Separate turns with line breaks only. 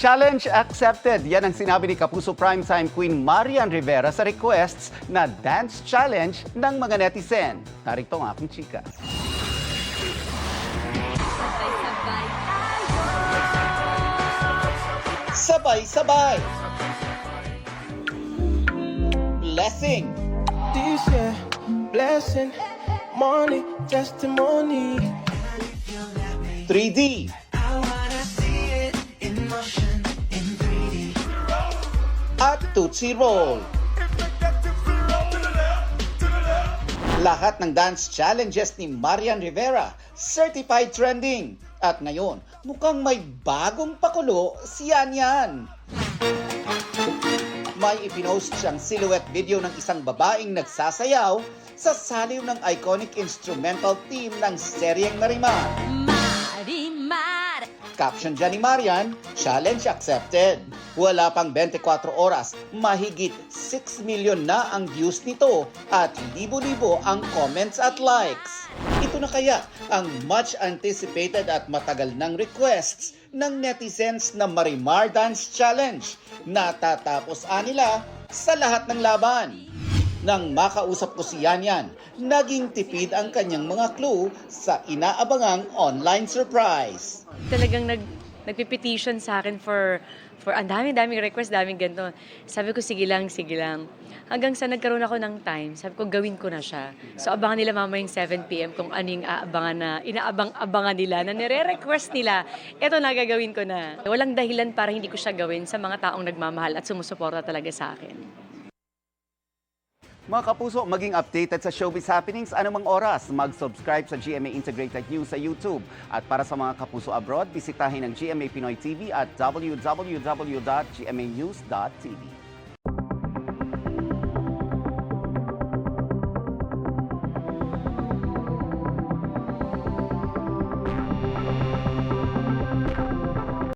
Challenge accepted. Yan ang sinabi ni Kapuso Primetime Queen Marian Rivera sa requests na dance challenge ng mga netizen. Narito ang aking chika. Sabay-sabay. Blessing.
This year, blessing, money, testimony.
3D. At Tootsie Roll. Lahat ng dance challenges ni Marian Rivera, certified trending. At ngayon, mukhang may bagong pakulo si Yan Yan. May ipinost siyang silhouette video ng isang babaeng nagsasayaw sa saliw ng iconic instrumental theme ng seryeng Marimar.
Marimar!
Caption dyan ni Marian, challenge accepted. Wala pang 24 oras, mahigit 6 million na ang views nito at libo-libo ang comments at likes. Ito na kaya ang much anticipated at matagal ng requests ng netizens na Marimar Dance Challenge. Natatapos nila sa lahat ng laban. Nang makausap ko si Yan Yan, naging tipid ang kanyang mga clue sa inaabangang online surprise.
Talagang nagpipetition sa akin for ang daming request, daming ganito. Sabi ko, sige lang, sige lang. Hanggang sa nagkaroon ako ng time, sabi ko, gawin ko na siya. So, abangan nila mamayang 7 p.m. kung ano yung inaabang-abangan nila, na nire-request nila. Ito na, gagawin ko na. Walang dahilan para hindi ko siya gawin sa mga taong nagmamahal at sumusuporta talaga sa akin.
Mga kapuso, maging updated sa showbiz happenings anumang oras. Mag-subscribe sa GMA Integrated News sa YouTube. At para sa mga kapuso abroad, bisitahin ang GMA Pinoy TV at www.gmanews.tv.